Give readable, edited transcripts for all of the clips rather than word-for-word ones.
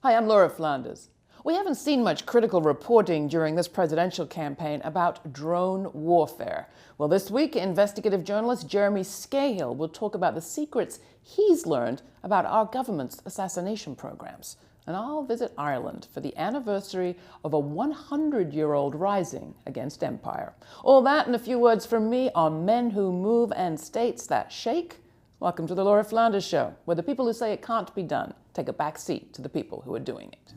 Hi, I'm Laura Flanders. We haven't seen much critical reporting during this presidential campaign about drone warfare. Well, this week, investigative journalist Jeremy Scahill will talk about the secrets he's learned about our government's assassination programs. And I'll visit Ireland for the anniversary of a 100-year-old rising against empire. All that and a few words from me on men who move and states that shake. Welcome to the Laura Flanders Show, where the people who say it can't be done take a back seat to the people who are doing it.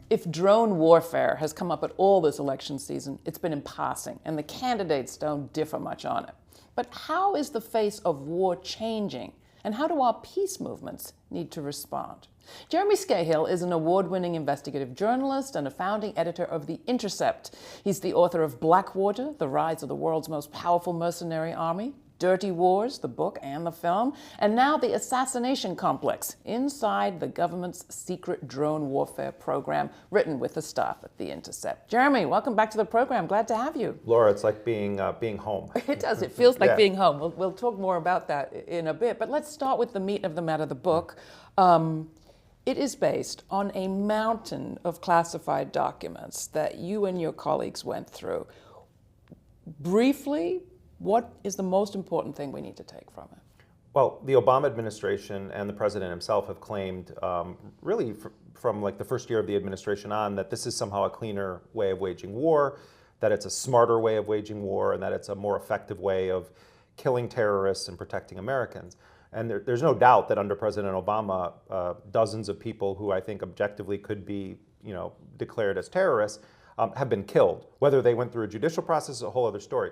If drone warfare has come up at all this election season, it's been in passing, and the candidates don't differ much on it. But how is the face of war changing, and how do our peace movements need to respond? Jeremy Scahill is an award-winning investigative journalist and a founding editor of The Intercept. He's the author of Blackwater, The Rise of the World's Most Powerful Mercenary Army, Dirty Wars, the book and the film, and now The Assassination Complex, inside the government's secret drone warfare program, written with the staff at The Intercept. Jeremy, welcome back to the program. Glad to have you. Laura, it's like being home. It does. It feels like being home. We'll talk more about that in a bit, but let's start with the meat of the matter, the book. It is based on a mountain of classified documents that you and your colleagues went through. Briefly, what is the most important thing we need to take from it? Well, the Obama administration and the president himself have claimed, really from like the first year of the administration on, that this is somehow a cleaner way of waging war, that it's a smarter way of waging war, and that it's a more effective way of killing terrorists and protecting Americans. And there's no doubt that under President Obama, dozens of people who I think objectively could be, declared as terrorists have been killed. Whether they went through a judicial process is a whole other story.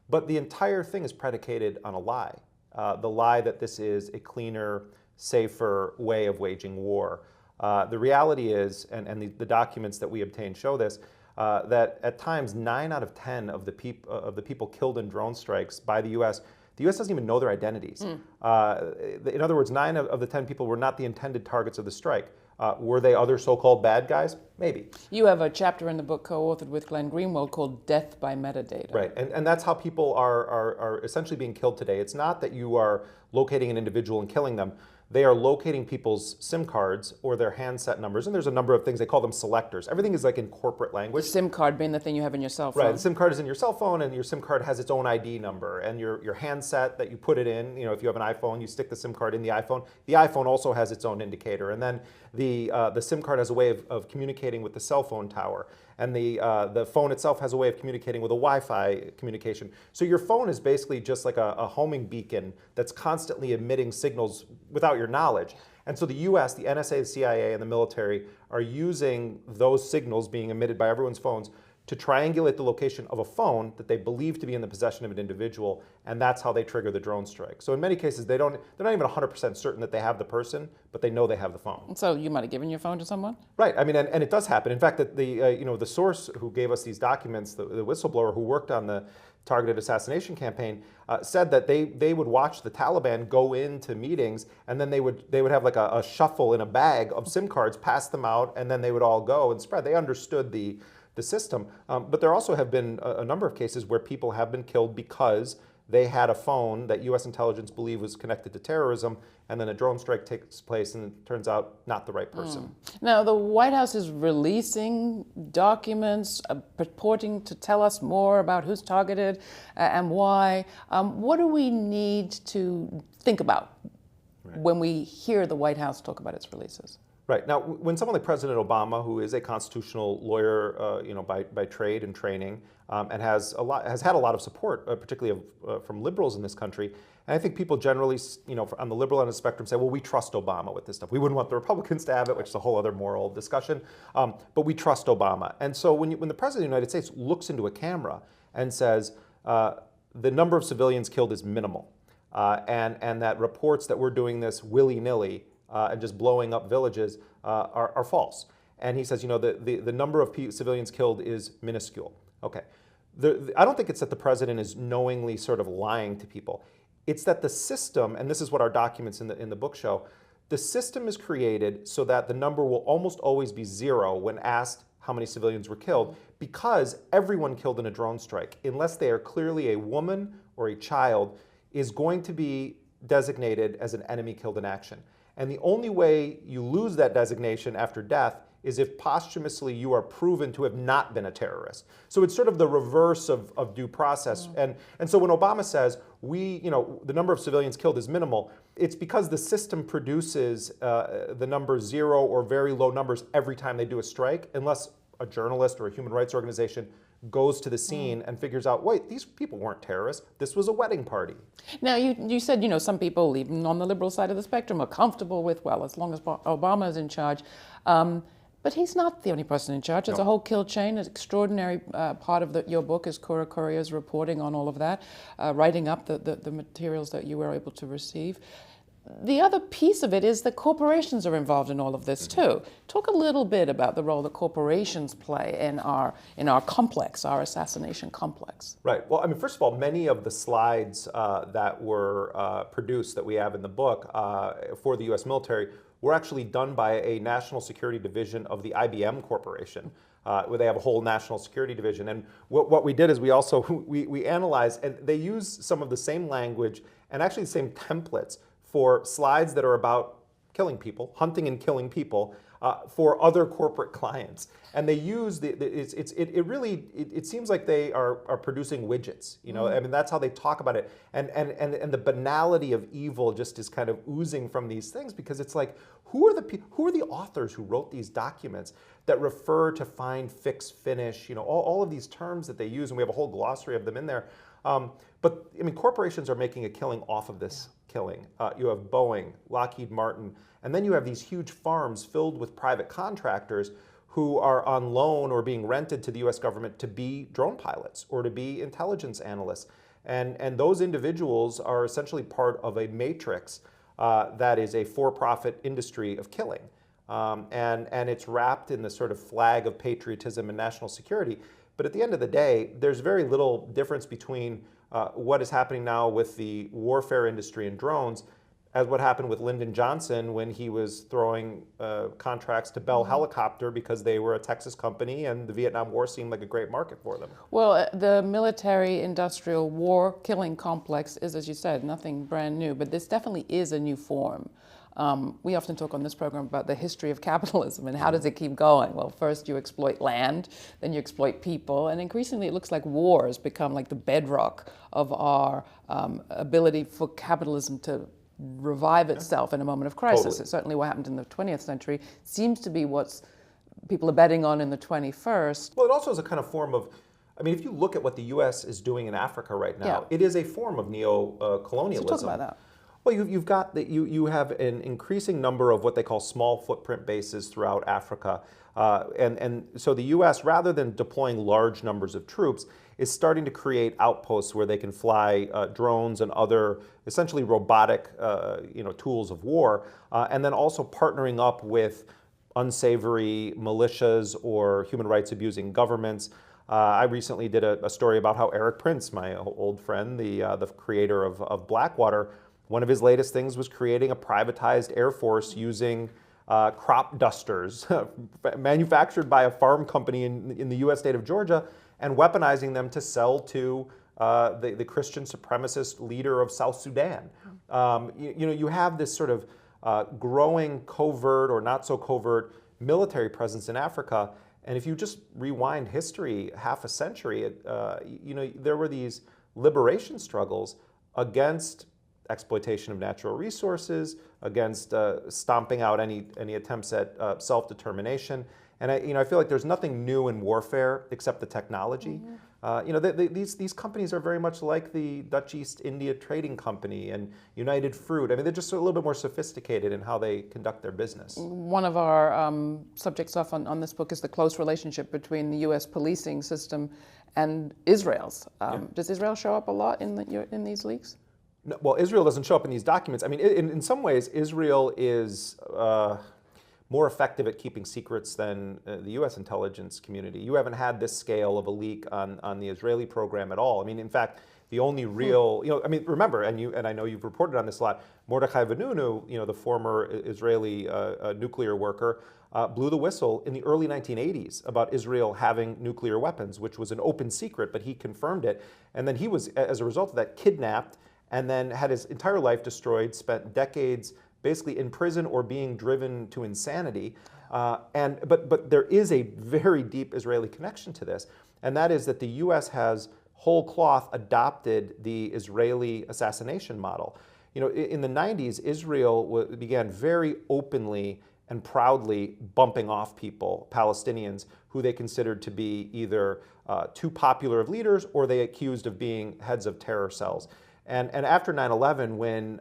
But the entire thing is predicated on a lie. The lie that this is a cleaner, safer way of waging war. The reality is, and the documents that we obtained show this, that at times 9 out of 10 of the people killed in drone strikes by the U.S., the U.S. doesn't even know their identities. In other words, 9 of the 10 people were not the intended targets of the strike. Were they other so-called bad guys? Maybe. You have a chapter in the book co-authored with Glenn Greenwald called Death by Metadata. Right, and that's how people are essentially being killed today. It's not that you are locating an individual and killing them. They are locating people's SIM cards or their handset numbers, and there's a number of things. They call them selectors. Everything is like in corporate language. The SIM card being the thing you have in your cell phone. Right, the SIM card is in your cell phone, and your SIM card has its own ID number. And your handset that you put it in, if you have an iPhone, you stick the SIM card in the iPhone. The iPhone also has its own indicator. And then the SIM card has a way of communicating with the cell phone tower. And the phone itself has a way of communicating with a Wi-Fi communication. So your phone is basically just like a homing beacon that's constantly emitting signals without your knowledge. And so the US, the NSA, the CIA, and the military are using those signals being emitted by everyone's phones to triangulate the location of a phone that they believe to be in the possession of an individual, and that's how they trigger the drone strike. So in many cases, they're not even 100% certain that they have the person, but they know they have the phone. So you might have given your phone to someone? Right. I mean, and it does happen. In fact, that the source who gave us these documents, the whistleblower who worked on the targeted assassination campaign, said that they would watch the Taliban go into meetings, and then they would have like a shuffle in a bag of SIM cards, pass them out, and then they would all go and spread. They understood the system. But there also have been a number of cases where people have been killed because they had a phone that U.S. intelligence believed was connected to terrorism, and then a drone strike takes place, and it turns out not the right person. Now, the White House is releasing documents purporting to tell us more about who's targeted and why. What do we need to think about when we hear the White House talk about its releases? Right. Now, when someone like President Obama, who is a constitutional lawyer, by trade and training, and has had a lot of support, particularly from liberals in this country, and I think people generally, on the liberal end of the spectrum, say, well, we trust Obama with this stuff. We wouldn't want the Republicans to have it, which is a whole other moral discussion, but we trust Obama. And so when the President of the United States looks into a camera and says the number of civilians killed is minimal, and that reports that we're doing this willy-nilly and just blowing up villages are false. And he says, the number of civilians killed is minuscule. Okay. I don't think it's that the president is knowingly sort of lying to people. It's that the system, and this is what our documents in the book show, the system is created so that the number will almost always be 0 when asked how many civilians were killed, because everyone killed in a drone strike, unless they are clearly a woman or a child, is going to be designated as an enemy killed in action. And the only way you lose that designation after death is if posthumously you are proven to have not been a terrorist. So it's sort of the reverse of due process. And so when Obama says the number of civilians killed is minimal, it's because the system produces the number 0 or very low numbers every time they do a strike, unless a journalist or a human rights organization goes to the scene and figures out, wait, these people weren't terrorists. This was a wedding party. Now, you said, some people, even on the liberal side of the spectrum, are comfortable with, well, as long as Obama is in charge. But he's not the only person in charge. There's a whole kill chain. An extraordinary part of your book is Cora Courier's reporting on all of that, writing up the materials that you were able to receive. The other piece of it is that corporations are involved in all of this too. Talk a little bit about the role that corporations play in our complex, our assassination complex. Right. Well, I mean, first of all, many of the slides that were produced that we have in the book for the U.S. military were actually done by a national security division of the IBM Corporation, where they have a whole national security division. And what we did is we also we analyzed, and they use some of the same language and actually the same templates for slides that are about killing people, hunting and killing people, for other corporate clients. And they use it seems like they are producing widgets. I mean, that's how they talk about it. And the banality of evil just is kind of oozing from these things, because it's like, who are the authors who wrote these documents that refer to find, fix, finish, all of these terms that they use, and we have a whole glossary of them in there. But I mean, corporations are making a killing off of this killing. You have Boeing, Lockheed Martin, and then you have these huge farms filled with private contractors who are on loan or being rented to the US government to be drone pilots or to be intelligence analysts. And those individuals are essentially part of a matrix that is a for-profit industry of killing. And it's wrapped in the sort of flag of patriotism and national security. But at the end of the day, there's very little difference between what is happening now with the warfare industry and drones as what happened with Lyndon Johnson when he was throwing contracts to Bell Helicopter because they were a Texas company and the Vietnam War seemed like a great market for them. Well, the military-industrial war killing complex is, as you said, nothing brand new, but this definitely is a new form. We often talk on this program about the history of capitalism and how does it keep going? Well, first you exploit land, then you exploit people, and increasingly it looks like wars become like the bedrock of our ability for capitalism to revive itself in a moment of crisis. Totally. It's certainly what happened in the 20th century. Seems to be what people are betting on in the 21st. Well, it also is a kind of form of, I mean, if you look at what the U.S. is doing in Africa right now, it is a form of neo-colonialism. So talk about that. Well, you've got that you have an increasing number of what they call small footprint bases throughout Africa, and so the U.S., rather than deploying large numbers of troops, is starting to create outposts where they can fly drones and other essentially robotic tools of war, and then also partnering up with unsavory militias or human rights abusing governments. I recently did a story about how Eric Prince, my old friend, the creator of Blackwater, one of his latest things was creating a privatized air force using crop dusters manufactured by a farm company in the U.S. state of Georgia and weaponizing them to sell to the Christian supremacist leader of South Sudan. You have this sort of growing covert or not so covert military presence in Africa. And if you just rewind history half a century, there were these liberation struggles against exploitation of natural resources, against stomping out any attempts at self-determination. And I feel like there's nothing new in warfare except the technology. These companies are very much like the Dutch East India Trading Company and United Fruit. I mean, they're just a little bit more sophisticated in how they conduct their business. One of our subjects off on this book is the close relationship between the U.S. policing system and Israel's. Does Israel show up a lot in these leaks? No, well, Israel doesn't show up in these documents. I mean, in some ways, Israel is more effective at keeping secrets than the U.S. intelligence community. You haven't had this scale of a leak on the Israeli program at all. I mean, in fact, the only real, remember, and I know you've reported on this a lot, Mordechai Vanunu, the former Israeli nuclear worker, blew the whistle in the early 1980s about Israel having nuclear weapons, which was an open secret, but he confirmed it. And then he was, as a result of that, kidnapped and then had his entire life destroyed, spent decades basically in prison or being driven to insanity. But there is a very deep Israeli connection to this, and that is that the U.S. has whole cloth adopted the Israeli assassination model. You know, in the 90s, Israel began very openly and proudly bumping off people, Palestinians, who they considered to be either too popular of leaders or they accused of being heads of terror cells. And after 9/11, when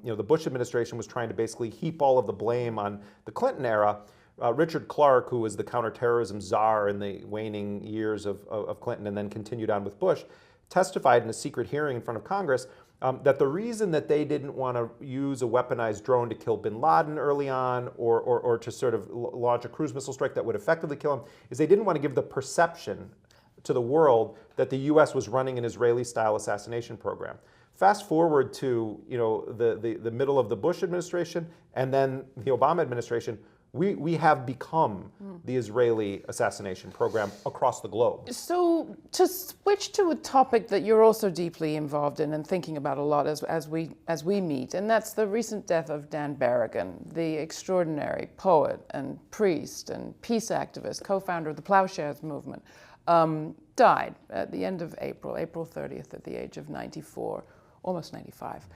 the Bush administration was trying to basically heap all of the blame on the Clinton era, Richard Clarke, who was the counterterrorism czar in the waning years of Clinton and then continued on with Bush, testified in a secret hearing in front of Congress that the reason that they didn't want to use a weaponized drone to kill bin Laden early on or to sort of launch a cruise missile strike that would effectively kill him is they didn't want to give the perception to the world that the U.S. was running an Israeli-style assassination program. Fast forward to the middle of the Bush administration and then the Obama administration, we have become the Israeli assassination program across the globe. So to switch to a topic that you're also deeply involved in and thinking about a lot as we meet, and that's the recent death of Dan Berrigan, the extraordinary poet and priest and peace activist, co-founder of the Plowshares movement, died at the end of April 30th at the age of 94, almost 95.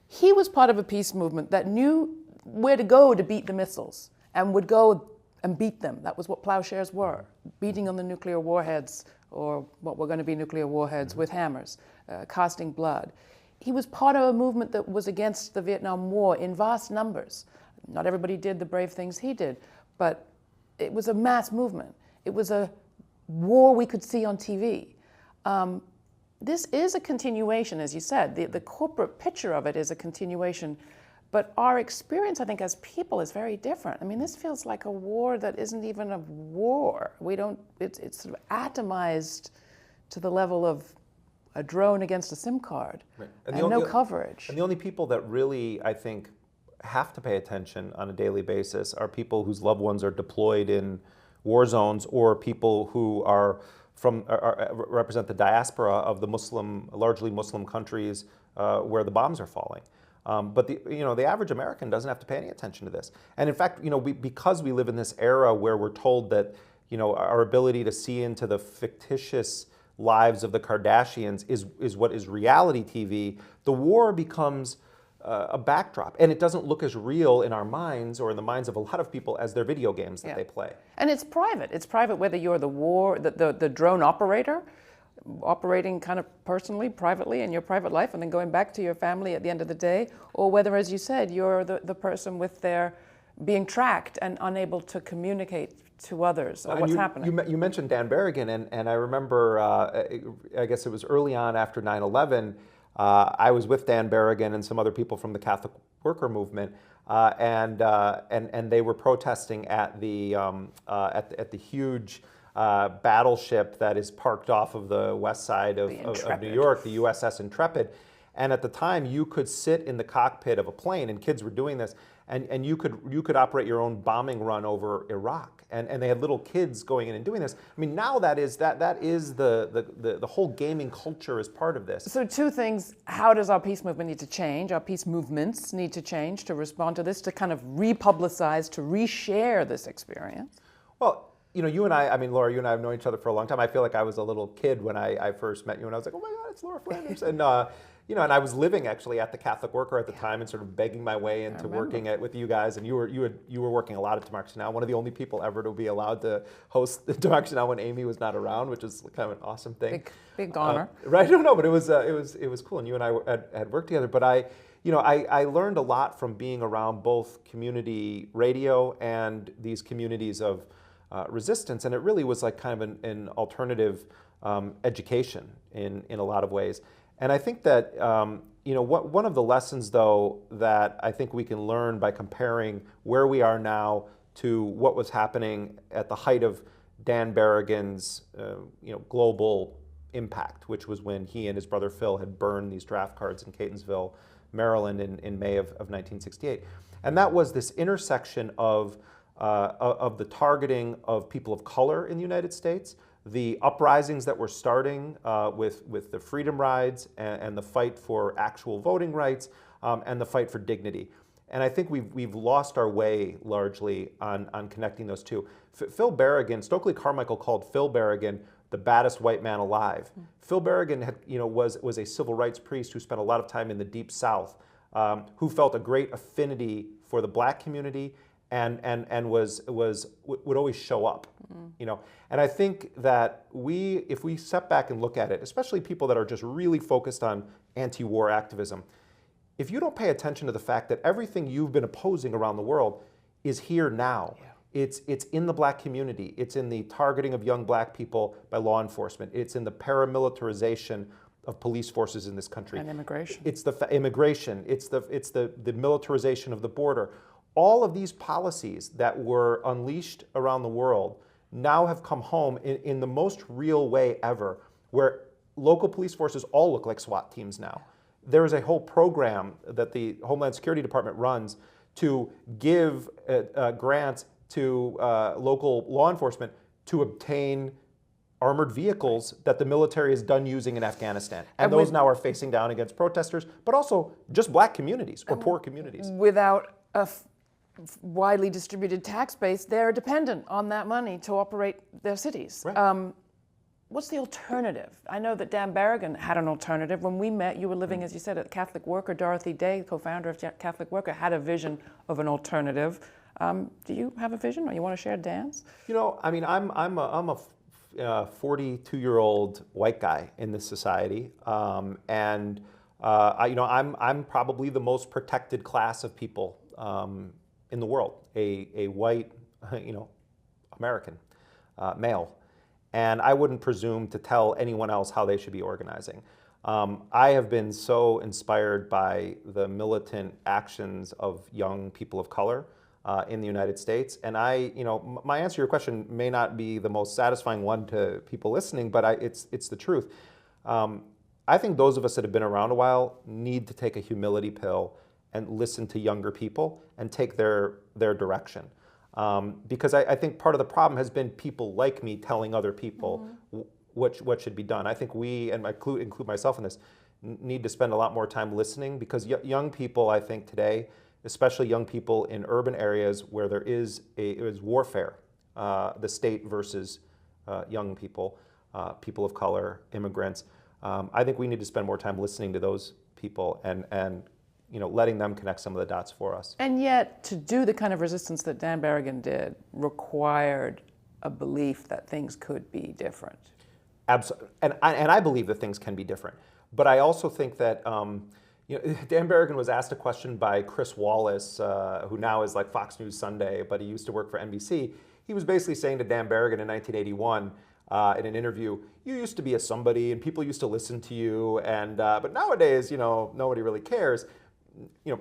He was part of a peace movement that knew where to go to beat the missiles and would go and beat them. That was what plowshares were, beating on the nuclear warheads or what were going to be nuclear warheads with hammers, casting blood. He was part of a movement that was against the Vietnam War in vast numbers. Not everybody did the brave things he did, but it was a mass movement. It was a war we could see on TV. This is a continuation, as you said. The corporate picture of it is a continuation, but our experience, I think, as people is very different. I mean, this feels like a war that isn't even a war. It's sort of atomized to the level of a drone against a SIM card, right. and no coverage. And the only people that really, I think, have to pay attention on a daily basis are people whose loved ones are deployed in war zones or people who represent the diaspora of the largely Muslim countries where the bombs are falling. But the average American doesn't have to pay any attention to this. And in fact, because we live in this era where we're told that our ability to see into the fictitious lives of the Kardashians is what is reality TV, the war becomes a backdrop, and it doesn't look as real in our minds or in the minds of a lot of people as their video games that they play. And it's private. It's private whether you're the drone operator, operating kind of personally, privately in your private life, and then going back to your family at the end of the day, or whether, as you said, you're the person with their being tracked and unable to communicate to others or what's happening. You mentioned Dan Berrigan, and I remember, I guess it was early on after 9/11. I was with Dan Berrigan and some other people from the Catholic worker movement, and they were protesting at the huge battleship that is parked off of the west side of New York, the USS Intrepid. And at the time, you could sit in the cockpit of a plane, and kids were doing this, and you could operate your own bombing run over Iraq. And they had little kids going in and doing this. I mean, now that is the whole gaming culture is part of this. So two things: how does our peace movement need to change? Our peace movements need to change to respond to this, to kind of republicize, to reshare this experience. Well, you and I mean, Laura, you and I have known each other for a long time. I feel like I was a little kid when I first met you, and I was like, oh my God, it's Laura Flanders. And and I was living actually at the Catholic Worker at the time, and sort of begging my way into working with you guys. And you were working a lot at Democracy Now!, one of the only people ever to be allowed to host Democracy Now! When Amy was not around, which is kind of an awesome thing. Big honor. Right? No, but it was cool, and you and I had worked together. But I learned a lot from being around both community radio and these communities of resistance, and it really was like kind of an alternative education in a lot of ways. And I think that one of the lessons, though, that I think we can learn by comparing where we are now to what was happening at the height of Dan Berrigan's global impact, which was when he and his brother Phil had burned these draft cards in Catonsville, Maryland, in May of 1968. And that was this intersection of of the targeting of people of color in the United States, the uprisings that we're starting with the freedom rides and the fight for actual voting rights and the fight for dignity. And I think we've lost our way largely on connecting those two. Phil Berrigan, Stokely Carmichael called Phil Berrigan the baddest white man alive. Phil Berrigan had, was a civil rights priest who spent a lot of time in the Deep South, who felt a great affinity for the black community and would always show up. And I think that if we step back and look at it, especially people that are just really focused on anti-war activism, if you don't pay attention to the fact that everything you've been opposing around the world is here now. Yeah. It's in the black community. It's in the targeting of young black people by law enforcement. It's in the paramilitarization of police forces in this country. And immigration. It's the immigration. It's the militarization of the border. All of these policies that were unleashed around the world now have come home in the most real way ever, where local police forces all look like SWAT teams now. There is a whole program that the Homeland Security Department runs to give grants to local law enforcement to obtain armored vehicles that the military is done using in Afghanistan. And those now are facing down against protesters, but also just black communities or poor communities. Without a widely distributed tax base, they're dependent on that money to operate their cities. Right. What's the alternative? I know that Dan Berrigan had an alternative. When we met, you were living, as you said, at Catholic Worker. Dorothy Day, co-founder of Catholic Worker, had a vision of an alternative. Do you have a vision, or you want to share Dan's? I mean, I'm a 42-year-old white guy in this society, I'm probably the most protected class of people in the world, a white, American male. And I wouldn't presume to tell anyone else how they should be organizing. I have been so inspired by the militant actions of young people of color in the United States. And my answer to your question may not be the most satisfying one to people listening, but it's the truth. I think those of us that have been around a while need to take a humility pill and listen to younger people and take their direction. Because I think part of the problem has been people like me telling other people what should be done. I think we, and I include myself in this, need to spend a lot more time listening, because young people, I think today, especially young people in urban areas where there is warfare, the state versus young people, people of color, immigrants. I think we need to spend more time listening to those people and letting them connect some of the dots for us. And yet, to do the kind of resistance that Dan Berrigan did required a belief that things could be different. Absolutely, and I believe that things can be different. But I also think that Dan Berrigan was asked a question by Chris Wallace, who now is like Fox News Sunday, but he used to work for NBC. He was basically saying to Dan Berrigan in 1981 in an interview, "You used to be a somebody, and people used to listen to you, and but nowadays, nobody really cares."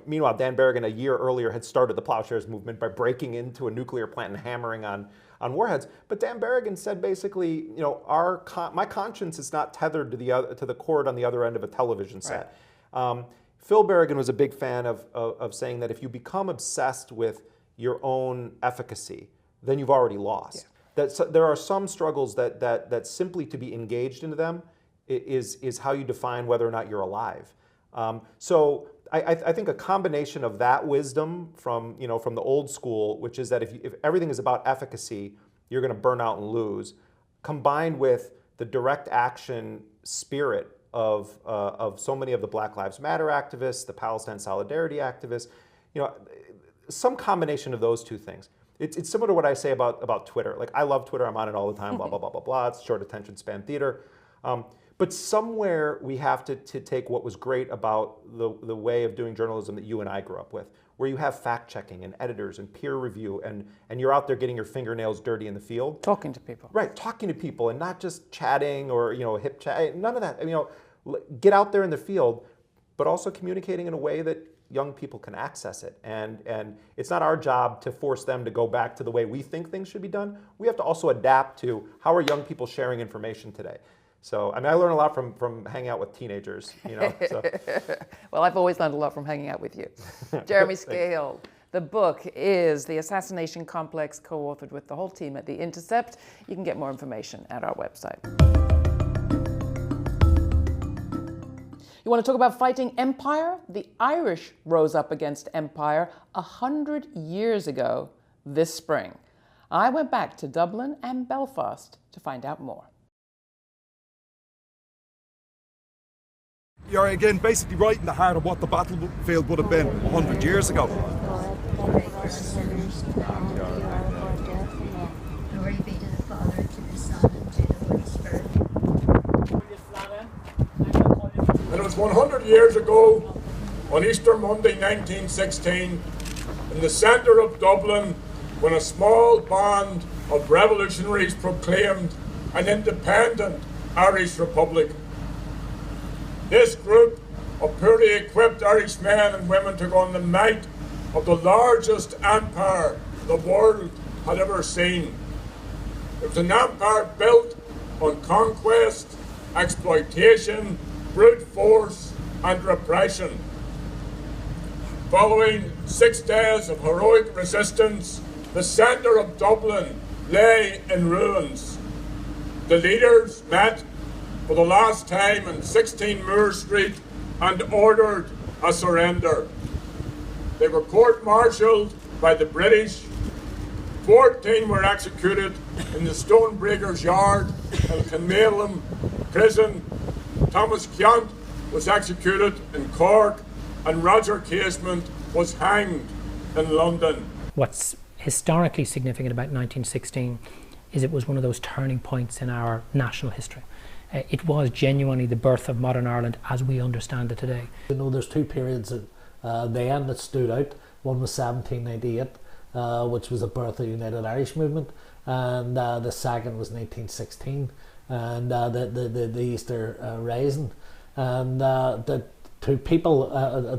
Meanwhile, Dan Berrigan a year earlier had started the Plowshares movement by breaking into a nuclear plant and hammering on warheads. But Dan Berrigan said basically, my conscience is not tethered to the cord on the other end of a television set. Right. Phil Berrigan was a big fan of saying that if you become obsessed with your own efficacy, then you've already lost. Yeah. That there are some struggles that simply to be engaged into them is how you define whether or not you're alive. So I think a combination of that wisdom from the old school, which is that if everything is about efficacy, you're going to burn out and lose, combined with the direct action spirit of so many of the Black Lives Matter activists, the Palestine Solidarity activists, some combination of those two things. It's similar to what I say about Twitter. Like, I love Twitter. I'm on it all the time. Blah blah blah blah blah. It's short attention span theater. But somewhere we have to take what was great about the way of doing journalism that you and I grew up with, where you have fact-checking and editors and peer review, and you're out there getting your fingernails dirty in the field. Talking to people. Right, talking to people, and not just chatting or hip chat, none of that. Get out there in the field, but also communicating in a way that young people can access it. And it's not our job to force them to go back to the way we think things should be done. We have to also adapt to how are young people sharing information today. So, I learn a lot from hanging out with teenagers, So. Well, I've always learned a lot from hanging out with you. Jeremy Scahill, The book is The Assassination Complex, co-authored with the whole team at The Intercept. You can get more information at our website. You want to talk about fighting empire? The Irish rose up against empire 100 years ago this spring. I went back to Dublin and Belfast to find out more. You're again basically right in the heart of what the battlefield would have been 100 years ago. Glory be to the Father, to the Son, and to the Holy Spirit. And it was 100 years ago, on Easter Monday 1916, in the centre of Dublin, when a small band of revolutionaries proclaimed an independent Irish Republic. This group of poorly equipped Irish men and women took on the might of the largest empire the world had ever seen. It was an empire built on conquest, exploitation, brute force and repression. Following 6 days of heroic resistance, the centre of Dublin lay in ruins. The leaders met for the last time in 16 Moore Street and ordered a surrender. They were court-martialed by the British. 14 were executed in the Stonebreakers Yard in Kinmailum prison. Thomas Keant was executed in Cork and Roger Casement was hanged in London. What's historically significant about 1916 is it was one of those turning points in our national history. It was genuinely the birth of modern Ireland as we understand it today. You know, there's two periods then that stood out. One was 1798, which was the birth of the United Irish movement, and the second was 1916, and the Easter Rising, and to people,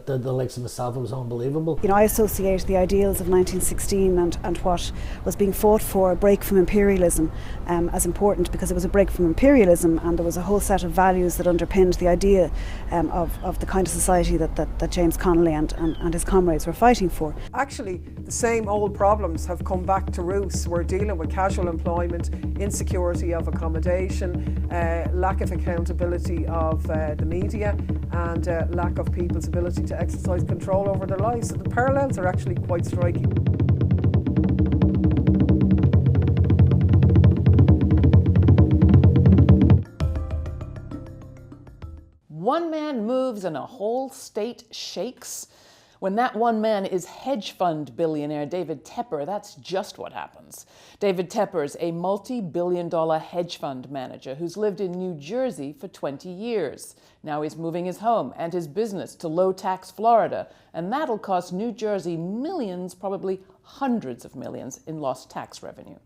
the likes of myself, it was unbelievable. You know, I associate the ideals of 1916 and what was being fought for, a break from imperialism, as important, because it was a break from imperialism and there was a whole set of values that underpinned the idea of the kind of society that James Connolly and his comrades were fighting for. Actually, the same old problems have come back to roost. We're dealing with casual employment, insecurity of accommodation, lack of accountability of the media, and lack of people's ability to exercise control over their lives. So the parallels are actually quite striking. One man moves and a whole state shakes. When that one man is hedge fund billionaire David Tepper, that's just what happens. David Tepper's a multi-billion-dollar hedge fund manager who's lived in New Jersey for 20 years. Now he's moving his home and his business to low-tax Florida, and that'll cost New Jersey millions, probably hundreds of millions, in lost tax revenue.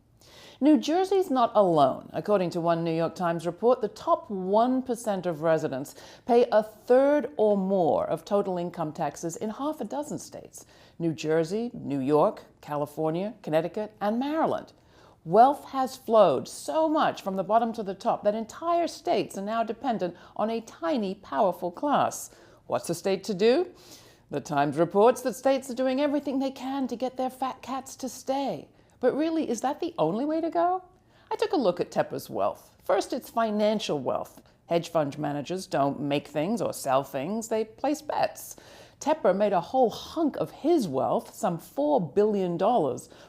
New Jersey's not alone. According to one New York Times report, the top 1% of residents pay a third or more of total income taxes in half a dozen states: New Jersey, New York, California, Connecticut, and Maryland. Wealth has flowed so much from the bottom to the top that entire states are now dependent on a tiny, powerful class. What's a state to do? The Times reports that states are doing everything they can to get their fat cats to stay. But really, is that the only way to go? I took a look at Tepper's wealth. First, it's financial wealth. Hedge fund managers don't make things or sell things, they place bets. Tepper made a whole hunk of his wealth, some $4 billion,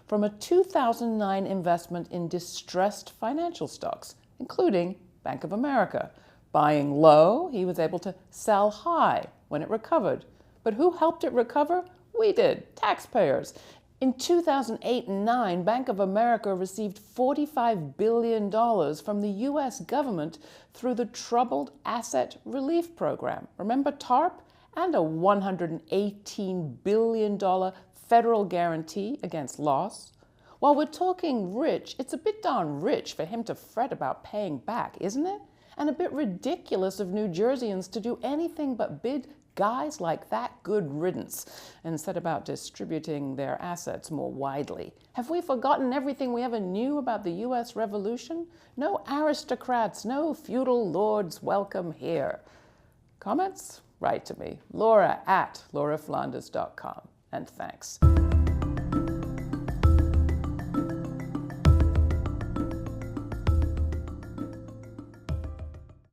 from a 2009 investment in distressed financial stocks, including Bank of America. Buying low, he was able to sell high when it recovered. But who helped it recover? We did, taxpayers. In 2008 and 2009, Bank of America received $45 billion from the U.S. government through the Troubled Asset Relief Program. Remember TARP? And a $118 billion federal guarantee against loss. While we're talking rich, it's a bit darn rich for him to fret about paying back, isn't it? And a bit ridiculous of New Jerseyans to do anything but bid guys like that good riddance and set about distributing their assets more widely. Have we forgotten everything we ever knew about the U.S. Revolution? No aristocrats, no feudal lords welcome here. Comments? Write to me, Laura at lauraflanders.com. And thanks.